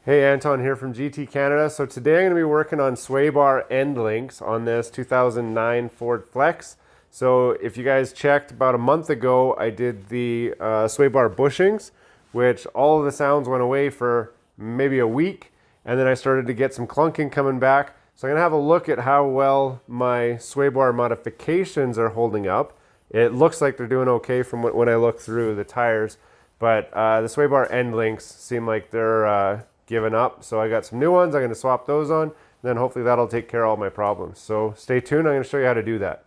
Hey, Anton here from GT Canada. So today I'm going to be working on sway bar end links on this 2009 Ford Flex. So if you guys checked about a month ago, I did the sway bar bushings, which all of the sounds went away for maybe a week. And then I started to get some clunking coming back. So I'm going to have a look at how well my sway bar modifications are holding up. It looks like they're doing okay from when I look through the tires. But the sway bar end links seem like they're giving up. So I got some new ones. I'm going to swap those on. And then hopefully that'll take care of all my problems. So stay tuned. I'm going to show you how to do that.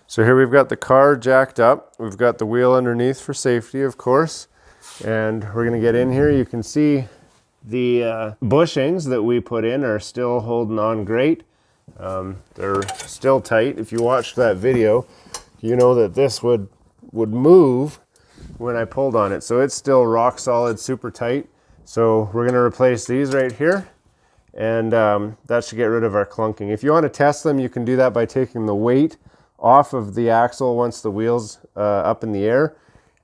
So here we've got the car jacked up. We've got the wheel underneath for safety, of course. And we're going to get in here. You can see the bushings that we put in are still holding on great. They're still tight. If you watched that video, you know that this would move when I pulled on it. So it's still rock solid, super tight. So we're going to replace these right here, and that should get rid of our clunking. If you want to test them, you can do that by taking the weight off of the axle once the wheel's up in the air.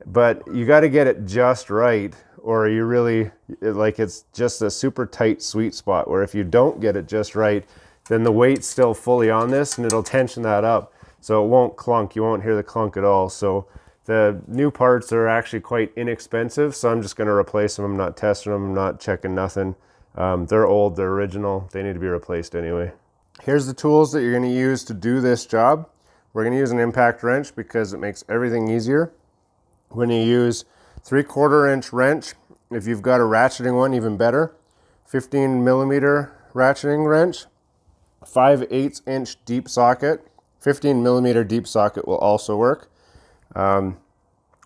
But you got to get it just right, or you really, like, it's just a super tight sweet spot where if you don't get it just right, then the weight's still fully on this and it'll tension that up. So it won't clunk, you won't hear the clunk at all. So the new parts are actually quite inexpensive, so I'm just going to replace them. I'm not testing them, I'm not checking nothing. They're old, they're original, they need to be replaced anyway. Here's the tools that you're going to use to do this job. We're going to use an impact wrench because it makes everything easier. We're going to use 3/4 inch wrench. If you've got a ratcheting one, even better. 15 millimeter ratcheting wrench. 5/8 inch deep socket. 15 millimeter deep socket will also work.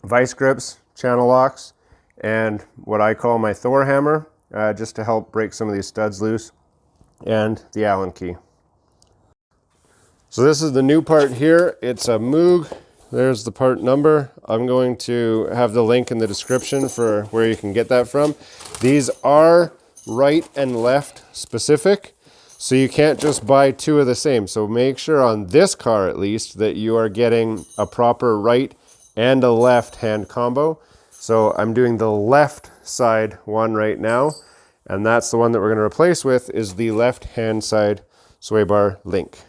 Vice grips, channel locks, and what I call my Thor hammer, just to help break some of these studs loose, and the Allen key. So this is the new part here. It's a Moog. There's the part number. I'm going to have the link in the description for where you can get that from. These are right and left specific, so you can't just buy two of the same. So make sure on this car at least that you are getting a proper right and a left hand combo. So I'm doing the left side one right now, and that's the one that we're going to replace with is the left hand side sway bar link.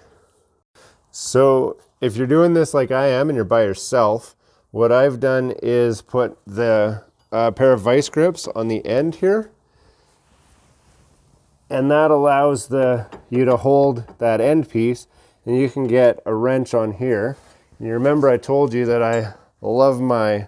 So if you're doing this like I am and you're by yourself, what I've done is put the pair of vice grips on the end here, and that allows you to hold that end piece, and you can get a wrench on here. And you remember I told you that I love my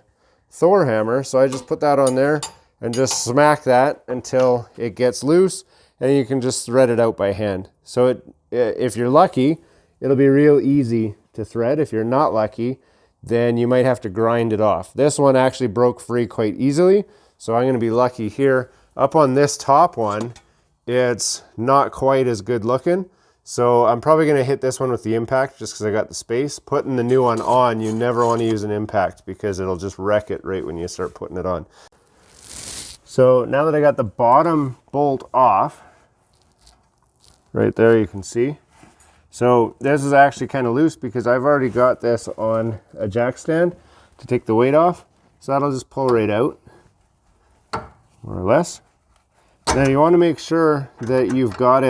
Thor hammer, so I just put that on there and just smack that until it gets loose, and you can just thread it out by hand. So if you're lucky, it'll be real easy to thread. If you're not lucky, then you might have to grind it off. This one actually broke free quite easily, so I'm going to be lucky here. Up on this top one, it's not quite as good looking, so I'm probably going to hit this one with the impact just because I got the space. Putting the new one on, you never want to use an impact because it'll just wreck it right when you start putting it on. So now that I got the bottom bolt off, right there you can see. So this is actually kind of loose because I've already got this on a jack stand to take the weight off. So that'll just pull right out, more or less. Now you want to make sure that you've got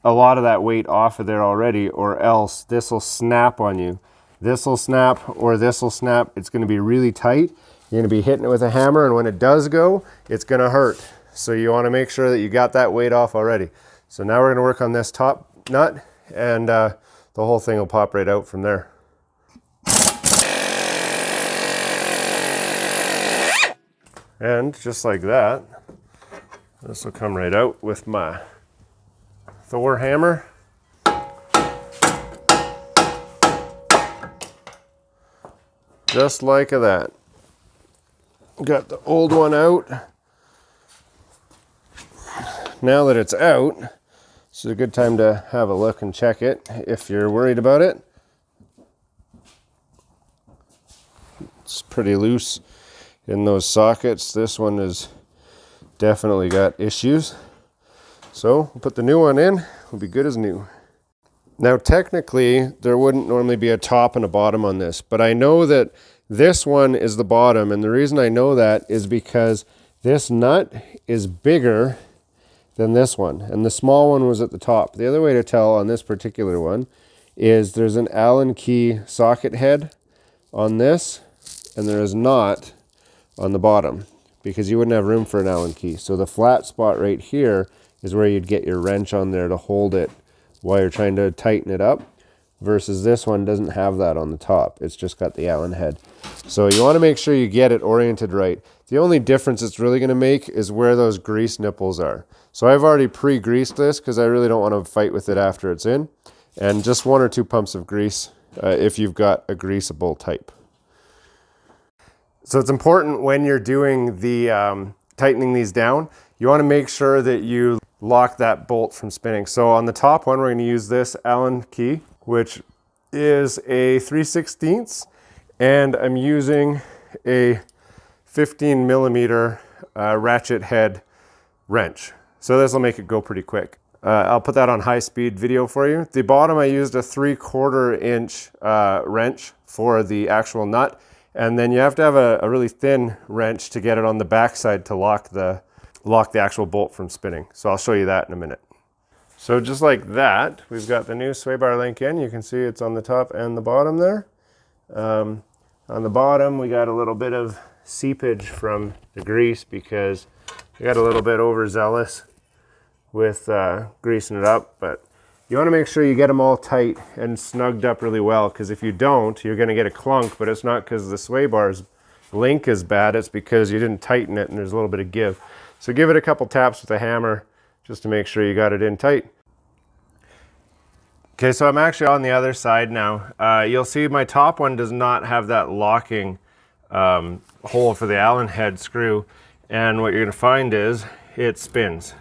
a lot of that weight off of there already, or else this will snap on you. This will snap or this will snap. It's going to be really tight. You're going to be hitting it with a hammer, and when it does go, it's going to hurt. So you want to make sure that you got that weight off already. So now we're going to work on this top nut, and the whole thing will pop right out from there. And just like that, this will come right out with my Thor hammer. Just like that. Got the old one out. Now that it's out, this is a good time to have a look and check it if you're worried about it. It's pretty loose in those sockets. This one has definitely got issues. So we'll put the new one in, it'll be good as new. Now technically there wouldn't normally be a top and a bottom on this, but I know that this one is the bottom, and the reason I know that is because this nut is bigger than this one, and the small one was at the top. The other way to tell on this particular one is there's an Allen key socket head on this, and there is not on the bottom, because you wouldn't have room for an Allen key. So the flat spot right here is where you'd get your wrench on there to hold it while you're trying to tighten it up, versus this one doesn't have that on the top. It's just got the Allen head. So you want to make sure you get it oriented right. The only difference it's really going to make is where those grease nipples are. So I've already pre-greased this because I really don't want to fight with it after it's in. And just 1 or 2 pumps of grease if you've got a greasable type. So it's important when you're doing the tightening these down, you want to make sure that you lock that bolt from spinning. So on the top one, we're going to use this Allen key, which is a 3/16, and I'm using a 15 millimeter ratchet head wrench. So this will make it go pretty quick. I'll put that on high speed video for you. The bottom, I used a 3/4 inch wrench for the actual nut. And then you have to have a really thin wrench to get it on the backside to lock the actual bolt from spinning. So I'll show you that in a minute. So just like that, we've got the new sway bar link in. You can see it's on the top and the bottom there. On the bottom, we got a little bit of seepage from the grease because we got a little bit overzealous with greasing it up, but you want to make sure you get them all tight and snugged up really well, because if you don't, you're going to get a clunk, but it's not because the sway bar's link is bad, it's because you didn't tighten it and there's a little bit of give. So give it a couple taps with a hammer just to make sure you got it in tight. Okay, so I'm actually on the other side now. You'll see my top one does not have that locking hole for the Allen head screw, and what you're going to find is it spins.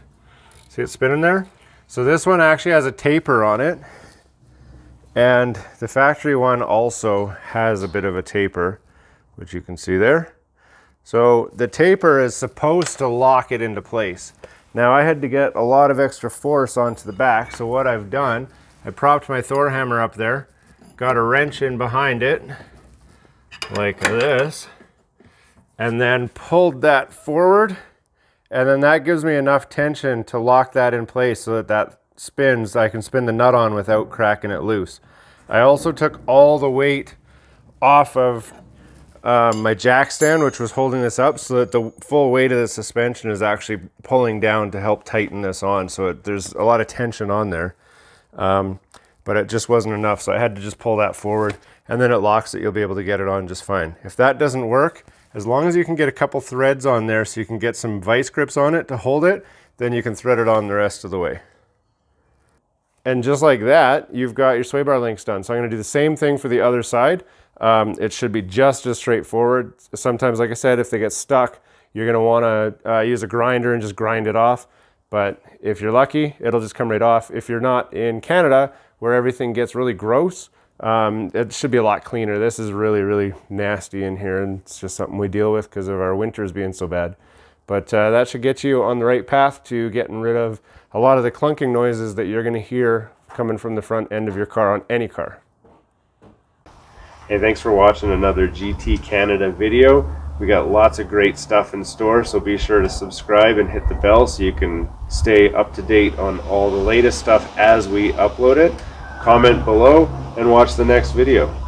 See it spinning there? So this one actually has a taper on it, and the factory one also has a bit of a taper, which you can see there. So the taper is supposed to lock it into place. Now I had to get a lot of extra force onto the back, so what I've done, I propped my Thor hammer up there, got a wrench in behind it, like this, and then pulled that forward. And then that gives me enough tension to lock that in place so that that spins. I can spin the nut on without cracking it loose. I also took all the weight off of my jack stand, which was holding this up, so that the full weight of the suspension is actually pulling down to help tighten this on. So there's a lot of tension on there, but it just wasn't enough. So I had to just pull that forward, and then it locks it. You'll be able to get it on just fine. If that doesn't work, as long as you can get a couple threads on there so you can get some vice grips on it to hold it, then you can thread it on the rest of the way. And just like that, you've got your sway bar links done. So I'm going to do the same thing for the other side. It should be just as straightforward. Sometimes, like I said, if they get stuck, you're going to want to use a grinder and just grind it off. But if you're lucky, it'll just come right off. If you're not in Canada, where everything gets really gross, it should be a lot cleaner. This is really, really nasty in here, and it's just something we deal with because of our winters being so bad. But that should get you on the right path to getting rid of a lot of the clunking noises that you're going to hear coming from the front end of your car on any car. Hey, thanks for watching another GT Canada video. We got lots of great stuff in store, so be sure to subscribe and hit the bell so you can stay up to date on all the latest stuff as we upload it. Comment below and watch the next video.